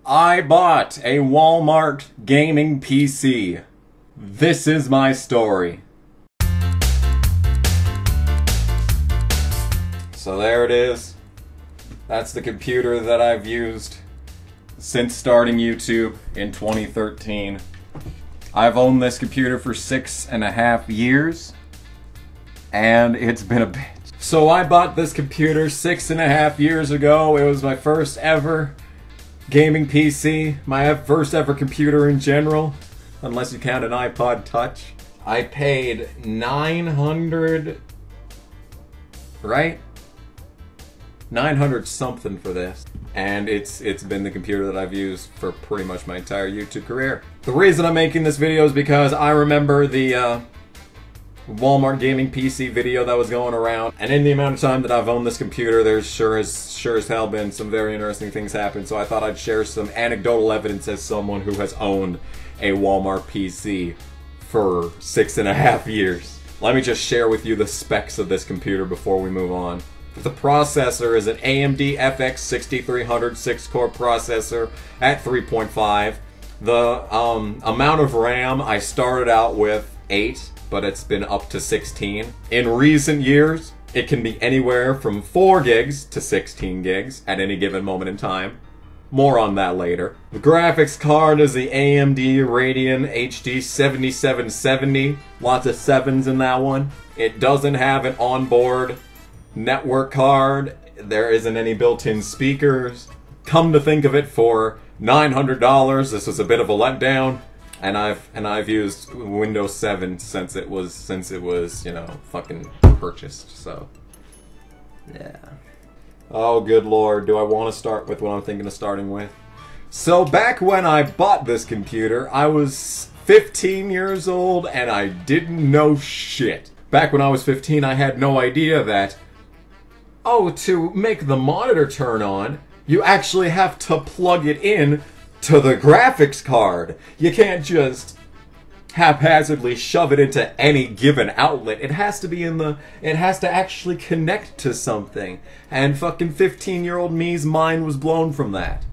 I bought a Walmart gaming PC. This is my story. So there it is. That's the computer that I've used since starting YouTube in 2013. I've owned this computer for 6.5 years, and it's been a bitch. So I bought this computer 6.5 years ago. It was my first ever gaming PC, my first ever computer in general, unless you count an iPod Touch. I paid $900, right? 900 something for this. And it's been the computer that I've used for pretty much my entire YouTube career. The reason I'm making this video is because I remember the Walmart gaming PC video that was going around, and in the amount of time that I've owned this computer, there's sure as hell been some very interesting things happen, so I thought I'd share some anecdotal evidence as someone who has owned a Walmart PC for 6.5 years. Let me just share with you the specs of this computer before we move on. The processor is an AMD FX-6300 6-core processor at 3.5. The amount of RAM, I started out with 8. But it's been up to 16. In recent years, it can be anywhere from 4 gigs to 16 gigs at any given moment in time. More on that later. The graphics card is the AMD Radeon HD 7770. Lots of 7s in that one. It doesn't have an onboard network card. There isn't any built-in speakers. Come to think of it, for $900, this was a bit of a letdown. And I've used Windows 7 since it was, you know, fucking purchased, so yeah. Oh good lord, do I want to start with what I'm thinking of starting with? So back when I bought this computer, I was 15 years old and I didn't know shit. Back when I was 15, I had no idea that, oh, to make the monitor turn on, you actually have to plug it in to the graphics card. You can't just haphazardly shove it into any given outlet. It has to be it has to actually connect to something. And fucking 15-year-old me's mind was blown from that.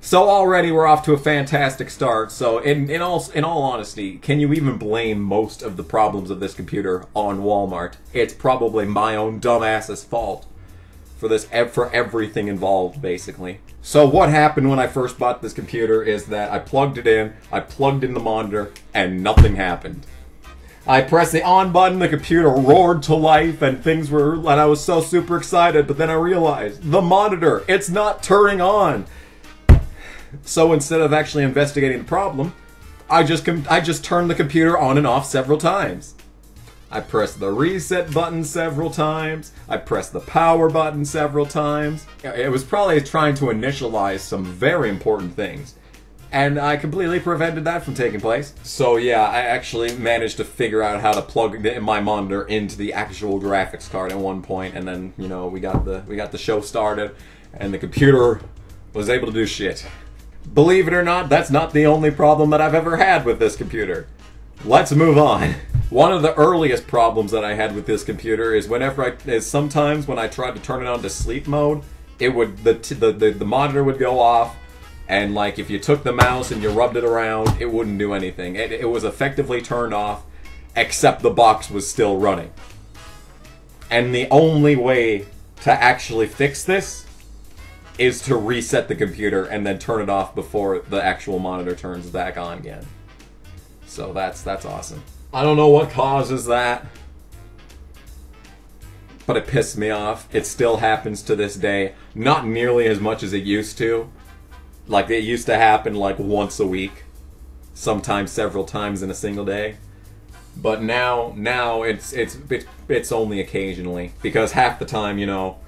So already we're off to a fantastic start. So in all honesty, can you even blame most of the problems of this computer on Walmart? It's probably my own dumbass's fault for everything involved, basically. So what happened when I first bought this computer is that I plugged it in, I plugged in the monitor, and nothing happened. I pressed the on button, the computer roared to life, and I was so super excited, but then I realized, the monitor, it's not turning on. So instead of actually investigating the problem, I just turned the computer on and off several times. I pressed the reset button several times. I pressed the power button several times. It was probably trying to initialize some very important things, and I completely prevented that from taking place. So yeah, I actually managed to figure out how to plug my monitor into the actual graphics card at one point, and then, you know, we got the show started, and the computer was able to do shit. Believe it or not, that's not the only problem that I've ever had with this computer. Let's move on. One of the earliest problems that I had with this computer is sometimes when I tried to turn it on to sleep mode, the monitor would go off, and like if you took the mouse and you rubbed it around, it wouldn't do anything. It was effectively turned off, except the box was still running. And the only way to actually fix this is to reset the computer and then turn it off before the actual monitor turns back on again. So that's awesome. I don't know what causes that, but it pissed me off. It still happens to this day. Not nearly as much as it used to. Like, it used to happen like once a week, sometimes several times in a single day. But now it's only occasionally, because half the time, you know,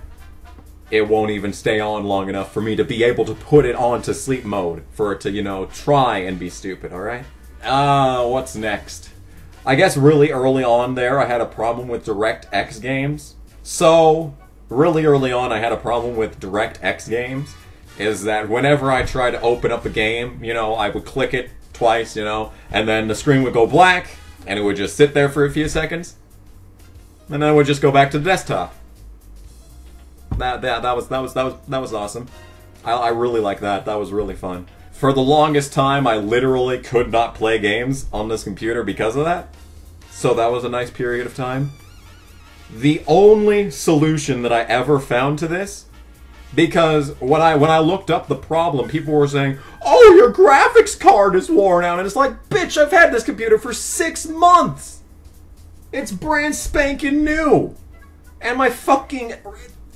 it won't even stay on long enough for me to be able to put it on to sleep mode for it to, you know, try and be stupid, alright? What's next? I guess really early on there, I had a problem with DirectX games. So, really early on, I had a problem with DirectX games, is that whenever I tried to open up a game, you know, I would click it twice, you know, and then the screen would go black, and it would just sit there for a few seconds, and then it would just go back to the desktop. That was awesome. I really like that. That was really fun. For the longest time, I literally could not play games on this computer because of that. So that was a nice period of time. The only solution that I ever found to this, because when I looked up the problem, people were saying, "Oh, your graphics card is worn out," and it's like, bitch, I've had this computer for 6 months. It's brand spanking new, and my fucking,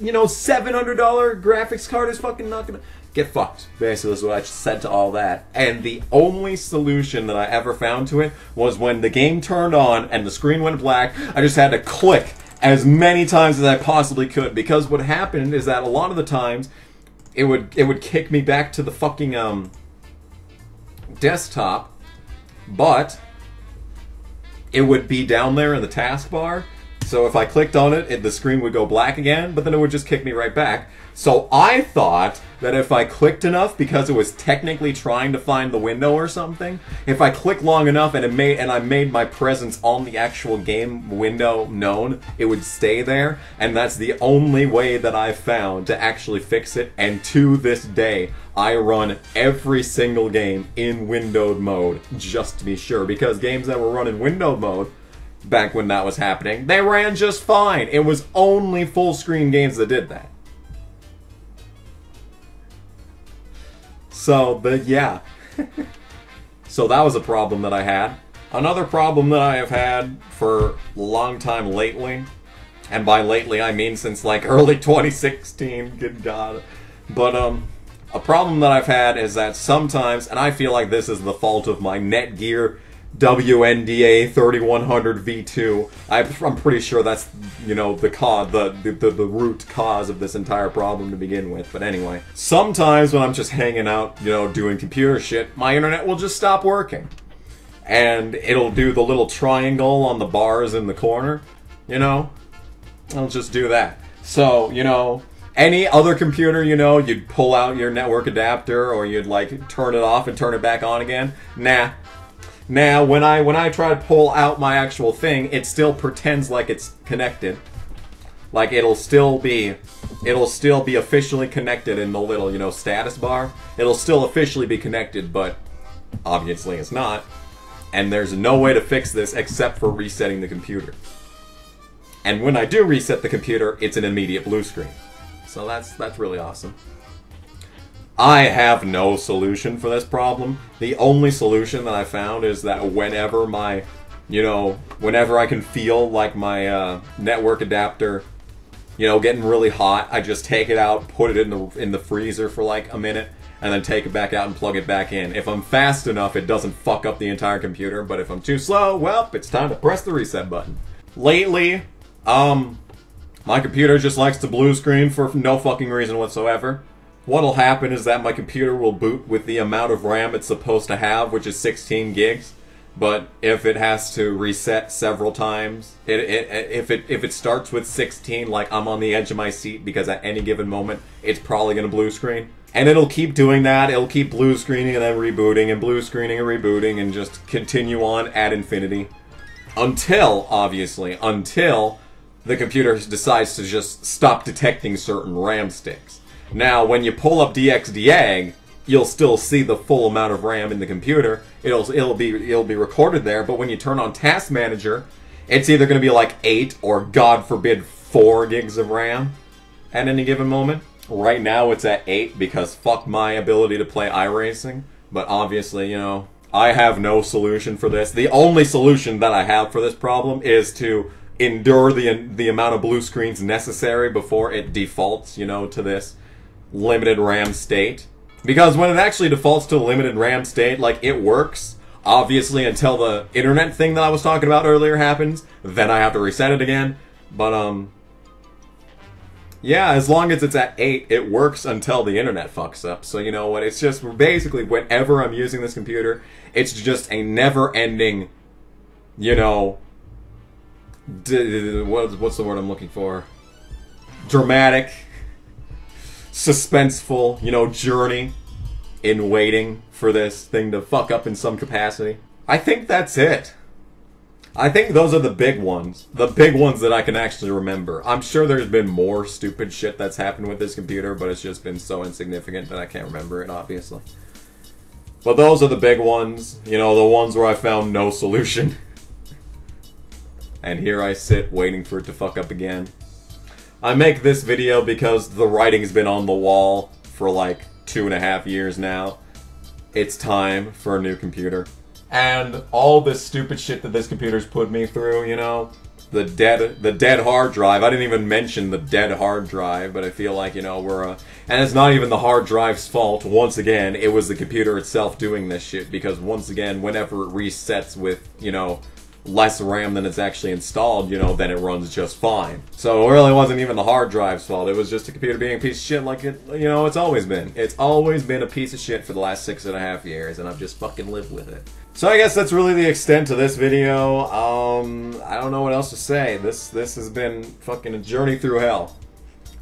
you know, $700 graphics card is fucking not gonna get fucked. Basically, is what I said to all that. And the only solution that I ever found to it was when the game turned on and the screen went black, I just had to click as many times as I possibly could, because what happened is that a lot of the times it would kick me back to the fucking desktop, but it would be down there in the taskbar. So if I clicked on it, the screen would go black again, but then it would just kick me right back. So I thought that if I clicked enough, because it was technically trying to find the window or something, if I clicked long enough and I made my presence on the actual game window known, it would stay there. And that's the only way that I found to actually fix it. And to this day, I run every single game in windowed mode, just to be sure, because games that were run in windowed mode, back when that was happening, they ran just fine. It was only full screen games that did that. So, yeah. So that was a problem that I had. Another problem that I have had for a long time lately, and by lately I mean since like early 2016, good God. But a problem that I've had is that sometimes, and I feel like this is the fault of my Netgear WNDA 3100 V2. I'm pretty sure that's, you know, the cause, the root cause of this entire problem to begin with. But anyway, sometimes when I'm just hanging out, you know, doing computer shit, my internet will just stop working. And it'll do the little triangle on the bars in the corner, you know? I'll just do that. So, you know, any other computer, you know, you'd pull out your network adapter or you'd like turn it off and turn it back on again. Nah. Now, when I try to pull out my actual thing, it still pretends like it's connected. Like it'll still be officially connected in the little, you know, status bar. It'll still officially be connected, but obviously it's not. And there's no way to fix this except for resetting the computer. And when I do reset the computer, it's an immediate blue screen. So that's really awesome. I have no solution for this problem. The only solution that I found is that whenever my, you know, whenever I can feel like my network adapter, you know, getting really hot, I just take it out, put it in the freezer for like a minute, and then take it back out and plug it back in. If I'm fast enough, it doesn't fuck up the entire computer, but if I'm too slow, well, it's time to press the reset button. Lately, my computer just likes to blue screen for no fucking reason whatsoever. What'll happen is that my computer will boot with the amount of RAM it's supposed to have, which is 16 gigs. But if it has to reset several times, if it starts with 16, like I'm on the edge of my seat because at any given moment it's probably gonna blue screen. And it'll keep doing that. It'll keep blue screening and then rebooting and blue screening and rebooting and just continue on ad infinity. Until, obviously, until the computer decides to just stop detecting certain RAM sticks. Now, when you pull up DXDiag, you'll still see the full amount of RAM in the computer. It'll be recorded there, but when you turn on Task Manager, it's either going to be like 8 or, God forbid, 4 gigs of RAM at any given moment. Right now, it's at 8 because fuck my ability to play iRacing. But obviously, you know, I have no solution for this. The only solution that I have for this problem is to endure the amount of blue screens necessary before it defaults, you know, to this limited RAM state. Because when it actually defaults to a limited RAM state, like, it works, obviously, until the internet thing that I was talking about earlier happens. Then I have to reset it again. But, yeah, as long as it's at 8, it works until the internet fucks up. So, you know what, it's just, basically, whenever I'm using this computer, it's just a never-ending, you know, what's the word I'm looking for? Dramatic, suspenseful, you know, journey in waiting for this thing to fuck up in some capacity. I think that's it. I think those are the big ones. The big ones that I can actually remember. I'm sure there's been more stupid shit that's happened with this computer, but it's just been so insignificant that I can't remember it, obviously. But those are the big ones. You know, the ones where I found no solution. And here I sit, waiting for it to fuck up again. I make this video because the writing's been on the wall for like 2.5 years now. It's time for a new computer. And all this stupid shit that this computer's put me through, you know, the dead hard drive. I didn't even mention the dead hard drive, but I feel like, you know, and it's not even the hard drive's fault. Once again, it was the computer itself doing this shit, because once again, whenever it resets with, you know, less RAM than it's actually installed, you know, then it runs just fine. So it really wasn't even the hard drive's fault. It was just the computer being a piece of shit like it, you know, it's always been. It's always been a piece of shit for the last 6.5 years, and I've just fucking lived with it. So I guess that's really the extent of this video. I don't know what else to say. This has been fucking a journey through hell.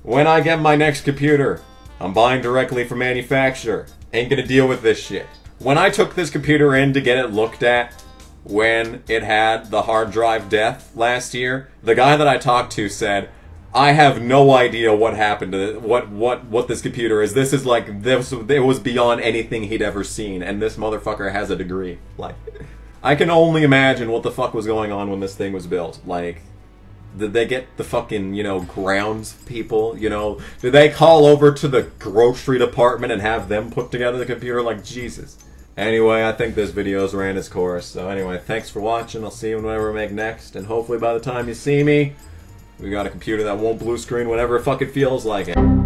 When I get my next computer, I'm buying directly from manufacturer. Ain't gonna deal with this shit. When I took this computer in to get it looked at, when it had the hard drive death last year, the guy that I talked to said, I have no idea what happened to what this computer is. This is like, this, it was beyond anything he'd ever seen, and this motherfucker has a degree. Like, I can only imagine what the fuck was going on when this thing was built. Like, did they get the fucking, you know, grounds people, you know? Did they call over to the grocery department and have them put together the computer? Like, Jesus. Anyway, I think this video's ran its course. So anyway, thanks for watching. I'll see you whenever I make next. And hopefully by the time you see me, we got a computer that won't blue screen whenever it fucking feels like it.